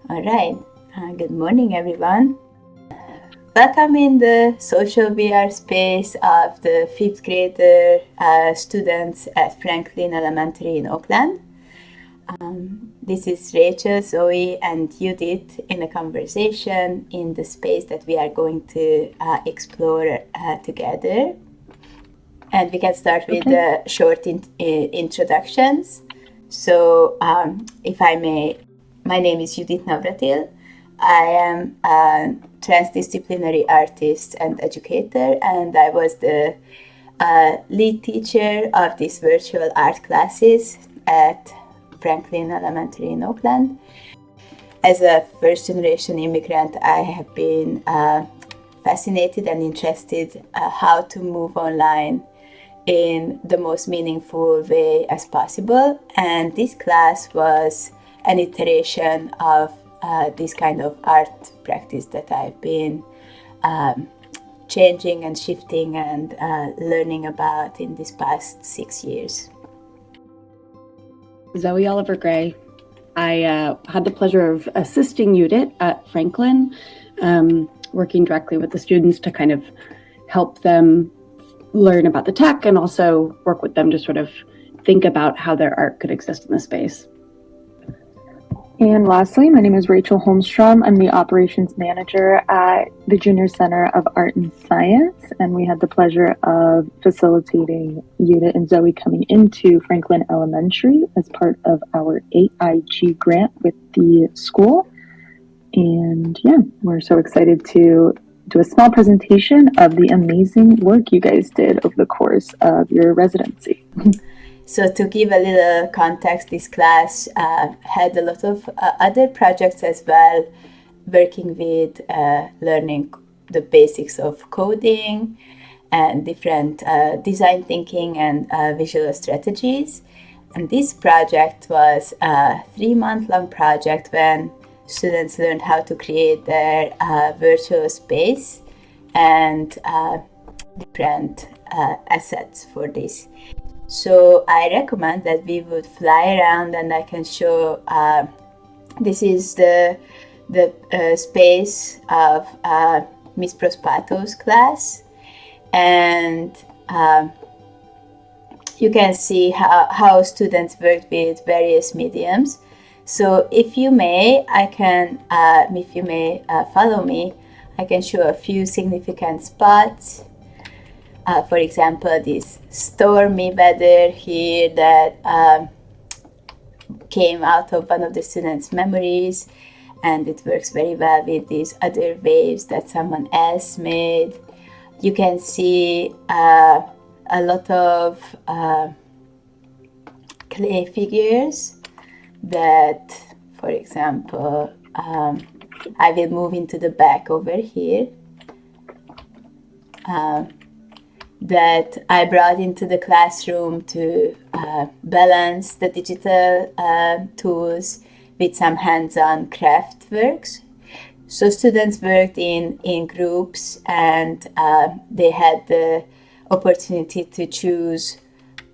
All right. Good morning, everyone. Welcome in the social VR space of the fifth grader students at Franklin Elementary in Oakland. This is Rachel, Zoe, and Judith in a conversation in the space that we are going to explore together. And we can start with short introductions. So, if I may, my name is Judit Navratil. I am a transdisciplinary artist and educator, and I was the lead teacher of these virtual art classes at Franklin Elementary in Oakland. As a first-generation immigrant, I have been fascinated and interested how to move online in the most meaningful way as possible. And this class was an iteration of this kind of art practice that I've been changing and shifting and learning about in these past 6 years. Zoe Oliver Gray. I had the pleasure of assisting Judith at Franklin, working directly with the students to kind of help them learn about the tech and also work with them to sort of think about how their art could exist in the space. And lastly, my name is Rachel Holmstrom. I'm the operations manager at the Junior Center of Art and Science, and we had the pleasure of facilitating Judith and Zoe coming into Franklin Elementary as part of our AIG grant with the school. And yeah, we're so excited to do a small presentation of the amazing work you guys did over the course of your residency. So to give a little context, this class had a lot of other projects as well, working with learning the basics of coding and different design thinking and visual strategies. And this project was a 3-month-long project when students learned how to create their virtual space and different assets for this. So I recommend that we would fly around and I can show, this is the space of Miss Prospato's class, and you can see how students work with various mediums. So if you may follow me, I can show a few significant spots. For example, this stormy weather here that came out of one of the students' memories, and it works very well with these other waves that someone else made. You can see a lot of clay figures that, for example, I will move into the back over here. That I brought into the classroom to balance the digital tools with some hands-on craft works. So students worked in groups, and they had the opportunity to choose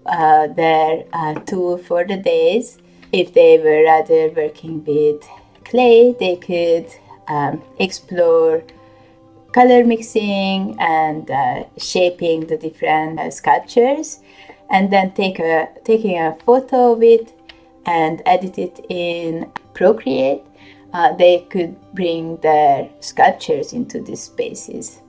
their tool for the days. If they were rather working with clay, they could explore color mixing and shaping the different sculptures, and then taking a photo of it and edit it in Procreate. They could bring their sculptures into these spaces.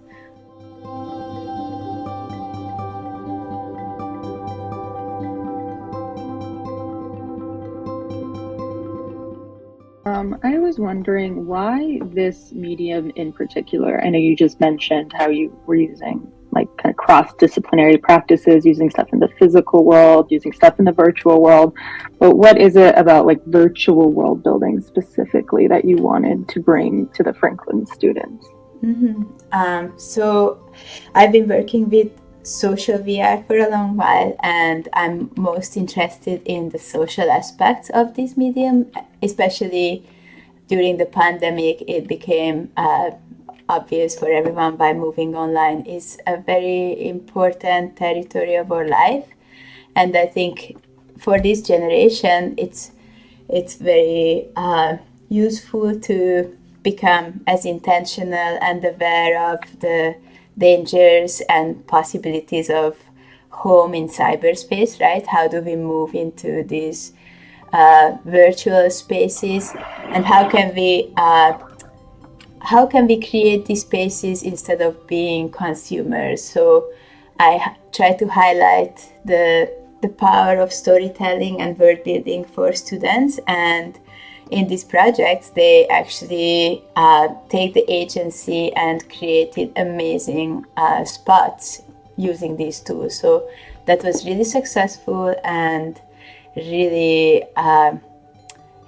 I was wondering why this medium in particular. I know you just mentioned how you were using like kind of cross-disciplinary practices, using stuff in the physical world, using stuff in the virtual world. But what is it about like virtual world building specifically that you wanted to bring to the Franklin students? So I've been working with social VR for a long while, and I'm most interested in the social aspects of this medium, especially during the pandemic. It became obvious for everyone by moving online is a very important territory of our life. And I think for this generation, it's very useful to become as intentional and aware of the dangers and possibilities of home in cyberspace, right? How do we move into these virtual spaces, and how can we create these spaces instead of being consumers? So I try to highlight the power of storytelling and word building for students, and in these projects they actually take the agency and created amazing spots using these tools. So that was really successful and really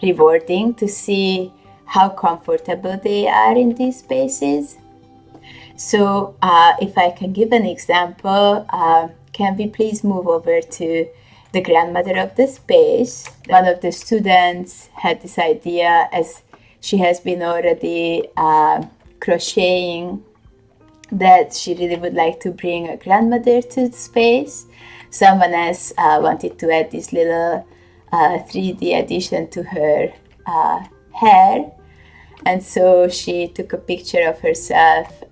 rewarding to see how comfortable they are in these spaces. So if I can give an example, can we please move over to the grandmother of the space? One of the students had this idea, as she has been already crocheting, that she really would like to bring a grandmother to the space. Someone else wanted to add this little 3D addition to her hair. And so she took a picture of herself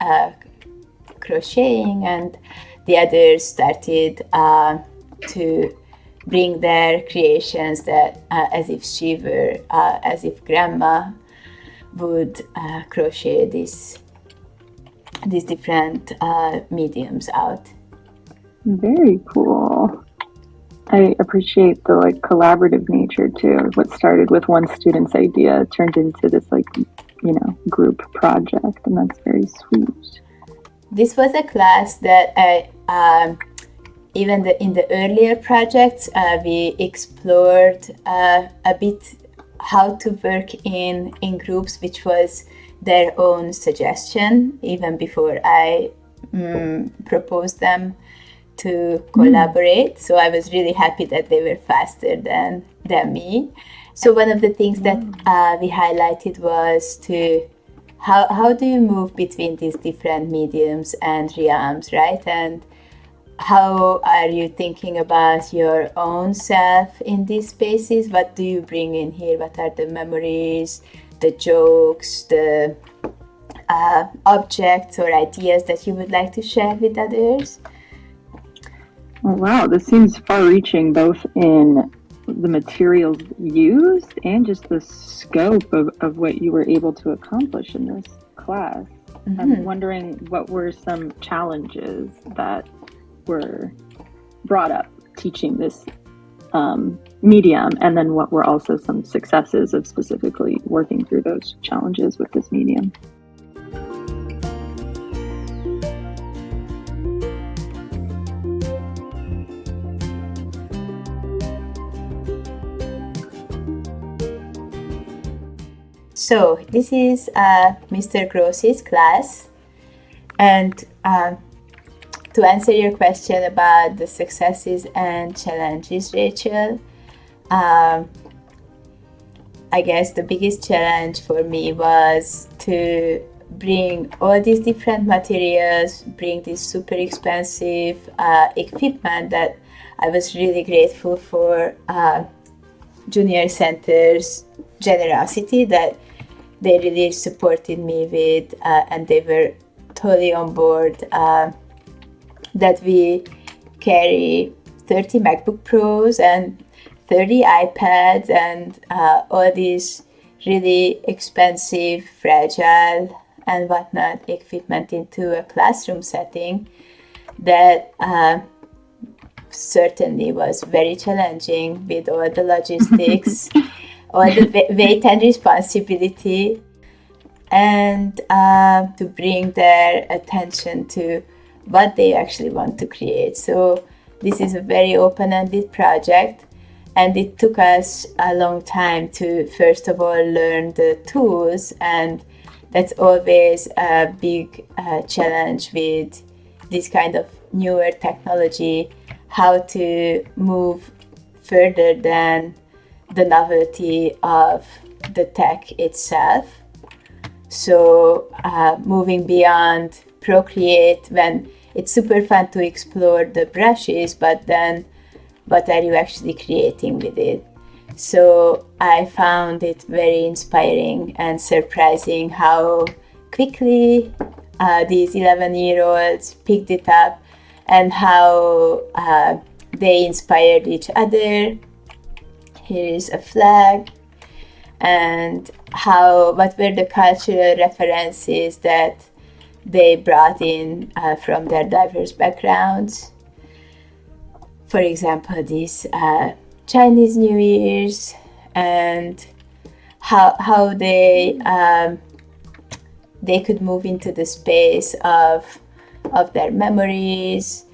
crocheting, and the others started to bring their creations that as if she were, as if grandma would crochet these different mediums out. Very cool. I appreciate the collaborative nature too. What started with one student's idea turned into this group project, and that's very sweet. This was a class that I even in the earlier projects we explored a bit how to work in groups, which was their own suggestion even before I proposed them to collaborate. So I was really happy that they were faster than me. So one of the things that we highlighted was to how do you move between these different mediums and realms, right? And how are you thinking about your own self in these spaces? What do you bring in here? What are the memories, the jokes, the objects or ideas that you would like to share with others? Oh, wow, this seems far-reaching both in the materials used and just the scope of what you were able to accomplish in this class. Mm-hmm. I'm wondering what were some challenges that were brought up teaching this medium, and then what were also some successes of specifically working through those challenges with this medium. So this is Mr. Gross's class, and to answer your question about the successes and challenges, Rachel, I guess the biggest challenge for me was to bring all these different materials, bring this super expensive equipment that I was really grateful for Junior Center's generosity that they really supported me with, and they were totally on board that we carry 30 MacBook Pros and 30 iPads and all these really expensive, fragile and whatnot equipment into a classroom setting that certainly was very challenging with all the logistics, all the weight and responsibility, and to bring their attention to what they actually want to create. So this is a very open-ended project, and it took us a long time to first of all learn the tools, and that's always a big challenge with this kind of newer technology, how to move further than the novelty of the tech itself. So moving beyond Procreate, when it's super fun to explore the brushes, but then what are you actually creating with it? So I found it very inspiring and surprising how quickly these 11-year-olds picked it up, and how they inspired each other. Here is a flag, and what were the cultural references that they brought in from their diverse backgrounds. For example, these Chinese New Year's, and how they could move into the space of their memories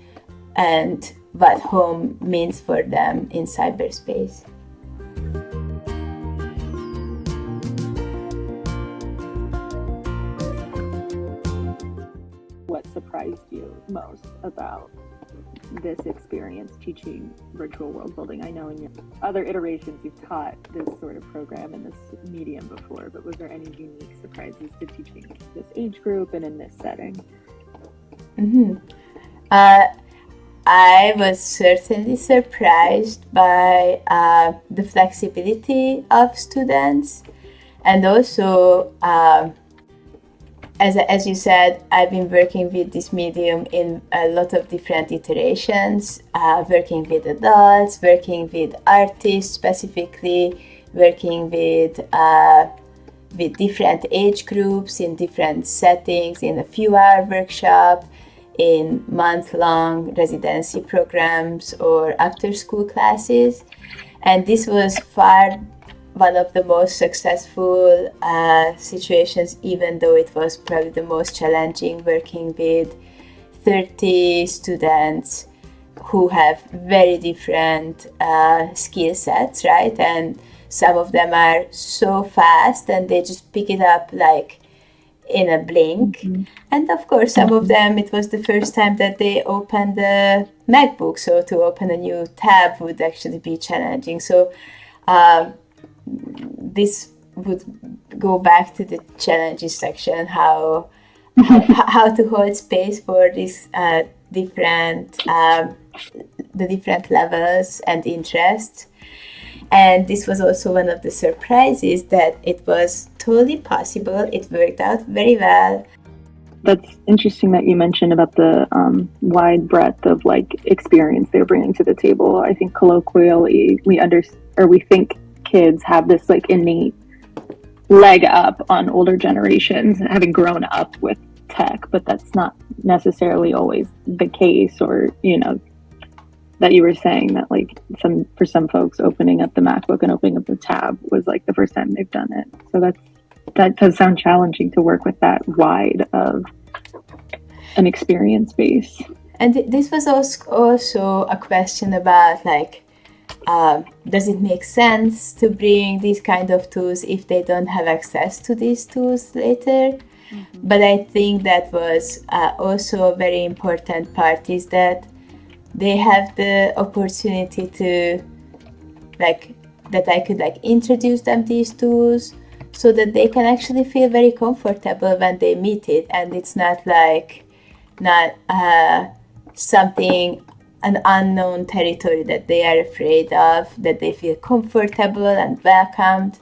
and what home means for them in cyberspace. What surprised you most about this experience teaching virtual world building? I know in your other iterations you've taught this sort of program in this medium before, but was there any unique surprises to teaching this age group and in this setting? I was certainly surprised by the flexibility of students, and also as you said, I've been working with this medium in a lot of different iterations, working with adults, working with artists specifically, working with different age groups in different settings, in a few-hour workshop, in month-long residency programs or after-school classes. And this was one of the most successful situations, even though it was probably the most challenging, working with 30 students who have very different skill sets, right? And some of them are so fast and they just pick it up like in a blink. Mm-hmm. And of course, some of them, it was the first time that they opened the MacBook, so to open a new tab would actually be challenging. So this would go back to the challenges section, how to hold space for these different levels and interests. And this was also one of the surprises, that it was totally possible. It worked out very well. That's interesting that you mentioned about the wide breadth of like experience they're bringing to the table. I think colloquially we think kids have this like innate leg up on older generations, having grown up with tech, but that's not necessarily always the case. Or, you know, that you were saying that like for some folks opening up the MacBook and opening up the tab was like the first time they've done it. So that does sound challenging to work with that wide of an experience base. And this was also a question about like, does it make sense to bring these kind of tools if they don't have access to these tools later? Mm-hmm. But I think that was also a very important part, is that they have the opportunity to that I could introduce them these tools so that they can actually feel very comfortable when they meet it, and it's not something, an unknown territory that they are afraid of, that they feel comfortable and welcomed.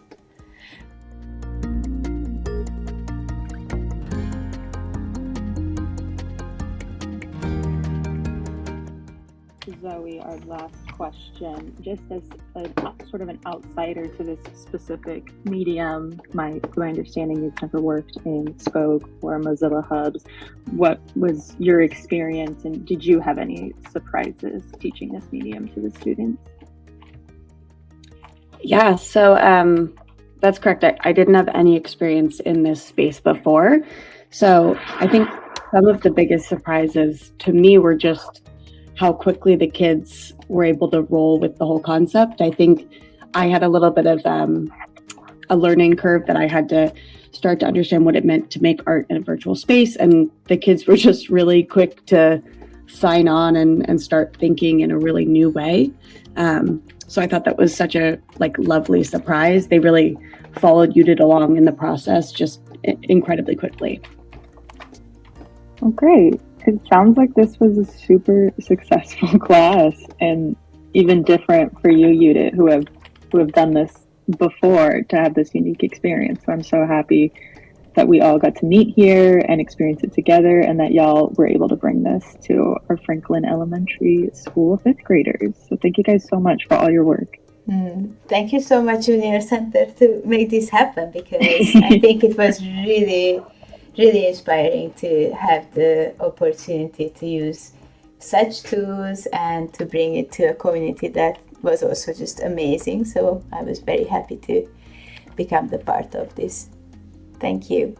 Zoe, our last question, just as a sort of an outsider to this specific medium, my understanding you've never worked in Spoke or Mozilla Hubs. What was your experience, and did you have any surprises teaching this medium to the students? Yeah, so that's correct. I didn't have any experience in this space before. So I think some of the biggest surprises to me were just how quickly the kids were able to roll with the whole concept. I think I had a little bit of a learning curve that I had to start to understand what it meant to make art in a virtual space. And the kids were just really quick to sign on and start thinking in a really new way. So I thought that was such a lovely surprise. They really followed Judit along in the process just incredibly quickly. Oh, great. It sounds like this was a super successful class, and even different for you, Judit, who have who have done this before to have this unique experience. So I'm so happy that we all got to meet here and experience it together, and that y'all were able to bring this to our Franklin Elementary School fifth graders. So thank you guys so much for all your work. Thank you so much, Junior Center, to make this happen, because I think it was really, really inspiring to have the opportunity to use such tools and to bring it to a community that was also just amazing. So I was very happy to become the part of this. Thank you.